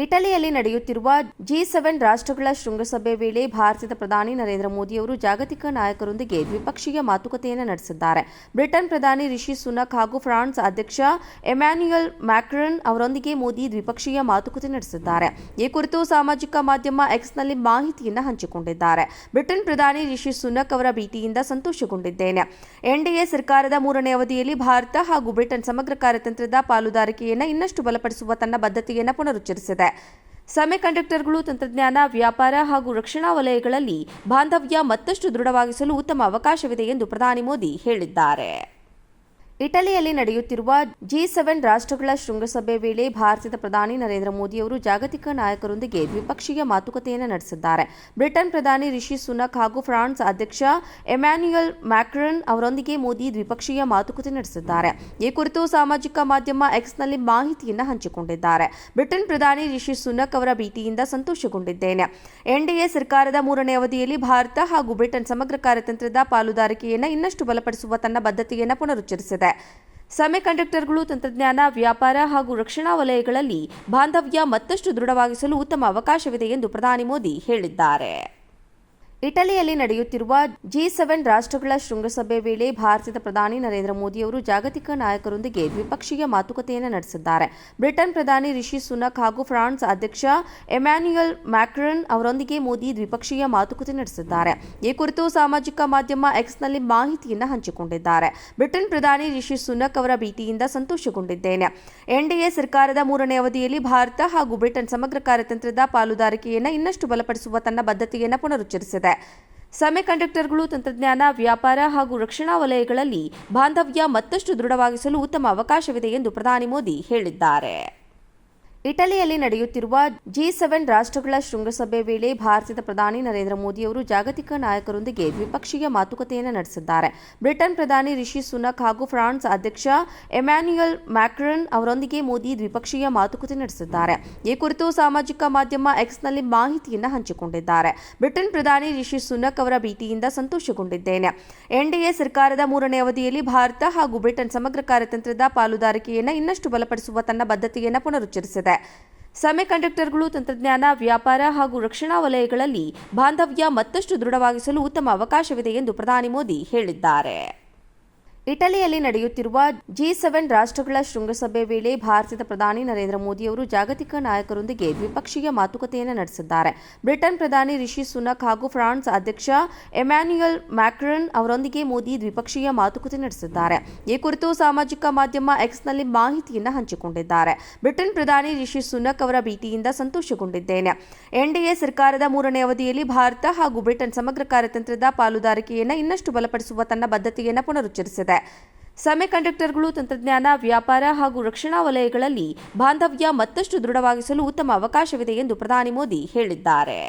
ಇಟಲಿಯಲ್ಲಿ ನಡೆಯುತ್ತಿರುವ G7 ರಾಷ್ಟ್ರಗಳ ಶೃಂಗಸಭೆ ವೇಳೆ ಭಾರತದ ಪ್ರಧಾನಿ ನರೇಂದ್ರ ಮೋದಿಯವರು ಜಾಗತಿಕ ನಾಯಕರೊಂದಿಗೆ ದ್ವಿಪಕ್ಷೀಯ ಮಾತುಕತೆಯನ್ನು ನಡೆಸಿದ್ದಾರೆ. ಬ್ರಿಟನ್ ಪ್ರಧಾನಿ ರಿಷಿ ಸುನಕ್ ಹಾಗೂ ಫ್ರಾನ್ಸ್ ಅಧ್ಯಕ್ಷ ಎಮ್ಯಾನ್ಯುಯಲ್ ಮ್ಯಾಕ್ರನ್ ಅವರೊಂದಿಗೆ ಮೋದಿ ದ್ವಿಪಕ್ಷೀಯ ಮಾತುಕತೆ ನಡೆಸಿದ್ದಾರೆ. ಈ ಕುರಿತು ಸಾಮಾಜಿಕ ಮಾಧ್ಯಮ ಎಕ್ಸ್ನಲ್ಲಿ ಮಾಹಿತಿಯನ್ನು ಹಂಚಿಕೊಂಡಿದ್ದಾರೆ. ಬ್ರಿಟನ್ ಪ್ರಧಾನಿ ರಿಷಿ ಸುನಕ್ ಅವರ ಭೇಟಿಯಿಂದ ಸಂತೋಷಗೊಂಡಿದ್ದೇನೆ. ಎನ್ಡಿಎ ಸರ್ಕಾರದ 3ನೇ ಅವಧಿಯಲ್ಲಿ ಭಾರತ ಹಾಗೂ ಬ್ರಿಟನ್ ಸಮಗ್ರ ಕಾರ್ಯತಂತ್ರದ ಪಾಲುದಾರಿಕೆಯನ್ನು ಇನ್ನಷ್ಟು ಬಲಪಡಿಸುವ ತನ್ನ ಬದ್ಧತೆಯನ್ನು ಪುನರುಚ್ಚರಿಸಿದೆ. ಸೆಮಿಕಂಡಕ್ಟರ್ಗಳು, ತಂತ್ರಜ್ಞಾನ, ವ್ಯಾಪಾರ ಹಾಗೂ ರಕ್ಷಣಾ ವಲಯಗಳಲ್ಲಿ ಬಾಂಧವ್ಯ ಮತ್ತಷ್ಟು ದೃಢವಾಗಿಸಲು ಉತ್ತಮ ಅವಕಾಶವಿದೆ ಎಂದು ಪ್ರಧಾನಿ ಮೋದಿ ಹೇಳಿದ್ದಾರೆ. ಇಟಲಿಯಲ್ಲಿ ನಡೆಯುತ್ತಿರುವ G7 ರಾಷ್ಟ್ರಗಳ ಶೃಂಗಸಭೆ ವೇಳೆ ಭಾರತದ ಪ್ರಧಾನಿ ನರೇಂದ್ರ ಮೋದಿಯವರು ಜಾಗತಿಕ ನಾಯಕರೊಂದಿಗೆ ದ್ವಿಪಕ್ಷೀಯ ಮಾತುಕತೆಯನ್ನು ನಡೆಸಿದ್ದಾರೆ. ಬ್ರಿಟನ್ ಪ್ರಧಾನಿ ರಿಷಿ ಸುನಕ್ ಹಾಗೂ ಫ್ರಾನ್ಸ್ ಅಧ್ಯಕ್ಷ ಎಮ್ಯಾನ್ಯುಯಲ್ ಮ್ಯಾಕ್ರನ್ ಅವರೊಂದಿಗೆ ಮೋದಿ ದ್ವಿಪಕ್ಷೀಯ ಮಾತುಕತೆ ನಡೆಸಿದ್ದಾರೆ. ಈ ಕುರಿತು ಸಾಮಾಜಿಕ ಮಾಧ್ಯಮ ಎಕ್ಸ್ನಲ್ಲಿ ಮಾಹಿತಿಯನ್ನು ಹಂಚಿಕೊಂಡಿದ್ದಾರೆ. ಬ್ರಿಟನ್ ಪ್ರಧಾನಿ ರಿಷಿ ಸುನಕ್ ಅವರ ಭೇಟಿಯಿಂದ ಸಂತೋಷಗೊಂಡಿದ್ದೇನೆ. ಎನ್ಡಿಎ ಸರ್ಕಾರದ 3ನೇ ಅವಧಿಯಲ್ಲಿ ಭಾರತ ಹಾಗೂ ಬ್ರಿಟನ್ ಸಮಗ್ರ ಕಾರ್ಯತಂತ್ರದ ಪಾಲುದಾರಿಕೆಯನ್ನು ಇನ್ನಷ್ಟು ಬಲಪಡಿಸುವ ತನ್ನ ಬದ್ಧತೆಯನ್ನು ಪುನರುಚ್ಚರಿಸಿದೆ. ಸೆಮಿಕಂಡಕ್ಟರ್ಗಳು, ತಂತ್ರಜ್ಞಾನ, ವ್ಯಾಪಾರ ಹಾಗೂ ರಕ್ಷಣಾ ವಲಯಗಳಲ್ಲಿ ಬಾಂಧವ್ಯ ಮತ್ತಷ್ಟು ದೃಢವಾಗಿಸಲು ಉತ್ತಮ ಅವಕಾಶವಿದೆ ಎಂದು ಪ್ರಧಾನಿ ಮೋದಿ ಹೇಳಿದ್ದಾರೆ. ಇಟಲಿಯಲ್ಲಿ ನಡೆಯುತ್ತಿರುವ G7 ರಾಷ್ಟ್ರಗಳ ಶೃಂಗಸಭೆ ವೇಳೆ ಭಾರತದ ಪ್ರಧಾನಿ ನರೇಂದ್ರ ಮೋದಿಯವರು ಜಾಗತಿಕ ನಾಯಕರೊಂದಿಗೆ ದ್ವಿಪಕ್ಷೀಯ ಮಾತುಕತೆಯನ್ನು ನಡೆಸಿದ್ದಾರೆ. ಬ್ರಿಟನ್ ಪ್ರಧಾನಿ ರಿಷಿ ಸುನಕ್ ಹಾಗೂ ಫ್ರಾನ್ಸ್ ಅಧ್ಯಕ್ಷ ಎಮ್ಯಾನ್ಯುಯಲ್ ಮ್ಯಾಕ್ರನ್ ಅವರೊಂದಿಗೆ ಮೋದಿ ದ್ವಿಪಕ್ಷೀಯ ಮಾತುಕತೆ ನಡೆಸಿದ್ದಾರೆ. ಈ ಕುರಿತು ಸಾಮಾಜಿಕ ಮಾಧ್ಯಮ ಎಕ್ಸ್ನಲ್ಲಿ ಮಾಹಿತಿಯನ್ನು ಹಂಚಿಕೊಂಡಿದ್ದಾರೆ. ಬ್ರಿಟನ್ ಪ್ರಧಾನಿ ರಿಷಿ ಸುನಕ್ ಅವರ ಭೇಟಿಯಿಂದ ಸಂತೋಷಗೊಂಡಿದ್ದೇನೆ. ಎನ್ಡಿಎ ಸರ್ಕಾರದ 3ನೇ ಅವಧಿಯಲ್ಲಿ ಭಾರತ ಹಾಗೂ ಬ್ರಿಟನ್ ಸಮಗ್ರ ಕಾರ್ಯತಂತ್ರದ ಪಾಲುದಾರಿಕೆಯನ್ನು ಇನ್ನಷ್ಟು ಬಲಪಡಿಸುವ ತನ್ನ ಬದ್ಧತೆಯನ್ನು ಪುನರುಚ್ಚರಿಸಿದೆ. ಸೆಮಿಕಂಡಕ್ಟರ್ಗಳು, ತಂತ್ರಜ್ಞಾನ, ವ್ಯಾಪಾರ ಹಾಗೂ ರಕ್ಷಣಾ ವಲಯಗಳಲ್ಲಿ ಬಾಂಧವ್ಯ ಮತ್ತಷ್ಟು ದೃಢವಾಗಿಸಲು ಉತ್ತಮ ಅವಕಾಶವಿದೆ ಎಂದು ಪ್ರಧಾನಿ ಮೋದಿ ಹೇಳಿದ್ದಾರೆ. ಇಟಲಿಯಲ್ಲಿ ನಡೆಯುತ್ತಿರುವ G7 ರಾಷ್ಟ್ರಗಳ ಶೃಂಗಸಭೆ ವೇಳೆ ಭಾರತದ ಪ್ರಧಾನಿ ನರೇಂದ್ರ ಮೋದಿಯವರು ಜಾಗತಿಕ ನಾಯಕರೊಂದಿಗೆ ದ್ವಿಪಕ್ಷೀಯ ಮಾತುಕತೆಯನ್ನು ನಡೆಸಿದ್ದಾರೆ. ಬ್ರಿಟನ್ ಪ್ರಧಾನಿ ರಿಷಿ ಸುನಕ್ ಹಾಗೂ ಫ್ರಾನ್ಸ್ ಅಧ್ಯಕ್ಷ ಎಮ್ಯಾನ್ಯುಯಲ್ ಮ್ಯಾಕ್ರನ್ ಅವರೊಂದಿಗೆ ಮೋದಿ ದ್ವಿಪಕ್ಷೀಯ ಮಾತುಕತೆ ನಡೆಸಿದ್ದಾರೆ. ಈ ಕುರಿತು ಸಾಮಾಜಿಕ ಮಾಧ್ಯಮ ಎಕ್ಸ್ನಲ್ಲಿ ಮಾಹಿತಿಯನ್ನು ಹಂಚಿಕೊಂಡಿದ್ದಾರೆ. ಬ್ರಿಟನ್ ಪ್ರಧಾನಿ ರಿಷಿ ಸುನಕ್ ಅವರ ಭೇಟಿಯಿಂದ ಸಂತೋಷಗೊಂಡಿದ್ದೇನೆ. ಎನ್ಡಿಎ ಸರ್ಕಾರದ 3ನೇ ಅವಧಿಯಲ್ಲಿ ಭಾರತ ಹಾಗೂ ಬ್ರಿಟನ್ ಸಮಗ್ರ ಕಾರ್ಯತಂತ್ರದ ಪಾಲುದಾರಿಕೆಯನ್ನು ಇನ್ನಷ್ಟು ಬಲಪಡಿಸುವ ತನ್ನ ಬದ್ಧತೆಯನ್ನು ಪುನರುಚ್ಚರಿಸಿದೆ. ಸೆಮಿಕಂಡಕ್ಟರ್ಗಳು, ತಂತ್ರಜ್ಞಾನ, ವ್ಯಾಪಾರ ಹಾಗೂ ರಕ್ಷಣಾ ವಲಯಗಳಲ್ಲಿ ಬಾಂಧವ್ಯ ಮತ್ತಷ್ಟು ದೃಢವಾಗಿಸಲು ಉತ್ತಮ ಅವಕಾಶವಿದೆ ಎಂದು ಪ್ರಧಾನಿ ಮೋದಿ ಹೇಳಿದ್ದಾರೆ. ಇಟಲಿಯಲ್ಲಿ ನಡೆಯುತ್ತಿರುವ G7 ರಾಷ್ಟ್ರಗಳ ಶೃಂಗಸಭೆ ವೇಳೆ ಭಾರತದ ಪ್ರಧಾನಿ ನರೇಂದ್ರ ಮೋದಿಯವರು ಜಾಗತಿಕ ನಾಯಕರೊಂದಿಗೆ ದ್ವಿಪಕ್ಷೀಯ ಮಾತುಕತೆಯನ್ನು ನಡೆಸಿದ್ದಾರೆ. ಬ್ರಿಟನ್ ಪ್ರಧಾನಿ ರಿಷಿ ಸುನಕ್ ಹಾಗೂ ಫ್ರಾನ್ಸ್ ಅಧ್ಯಕ್ಷ ಎಮ್ಯಾನ್ಯುಯಲ್ ಮ್ಯಾಕ್ರನ್ ಅವರೊಂದಿಗೆ ಮೋದಿ ದ್ವಿಪಕ್ಷೀಯ ಮಾತುಕತೆ ನಡೆಸಿದ್ದಾರೆ. ಈ ಕುರಿತು ಸಾಮಾಜಿಕ ಮಾಧ್ಯಮ ಎಕ್ಸ್ನಲ್ಲಿ ಮಾಹಿತಿಯನ್ನು ಹಂಚಿಕೊಂಡಿದ್ದಾರೆ. ಬ್ರಿಟನ್ ಪ್ರಧಾನಿ ರಿಷಿ ಸುನಕ್ ಅವರ ಭೇಟಿಯಿಂದ ಸಂತೋಷಗೊಂಡಿದ್ದೇನೆ. ಎನ್ಡಿಎ ಸರ್ಕಾರದ 3ನೇ ಅವಧಿಯಲ್ಲಿ ಭಾರತ ಹಾಗೂ ಬ್ರಿಟನ್ ಸಮಗ್ರ ಕಾರ್ಯತಂತ್ರದ ಪಾಲುದಾರಿಕೆಯನ್ನು ಇನ್ನಷ್ಟು ಬಲಪಡಿಸುವ ತನ್ನ ಬದ್ಧತೆಯನ್ನು ಪುನರುಚ್ಚರಿಸಿದೆ. ಸೆಮಿಕಂಡಕ್ಟರ್ಗಳು, ತಂತ್ರಜ್ಞಾನ, ವ್ಯಾಪಾರ ಹಾಗೂ ರಕ್ಷಣಾ ವಲಯಗಳಲ್ಲಿ ಬಾಂಧವ್ಯ ಮತ್ತಷ್ಟು ದೃಢವಾಗಿಸಲು ಉತ್ತಮ ಅವಕಾಶವಿದೆ ಎಂದು ಪ್ರಧಾನಿ ಮೋದಿ ಹೇಳಿದ್ದಾರೆ.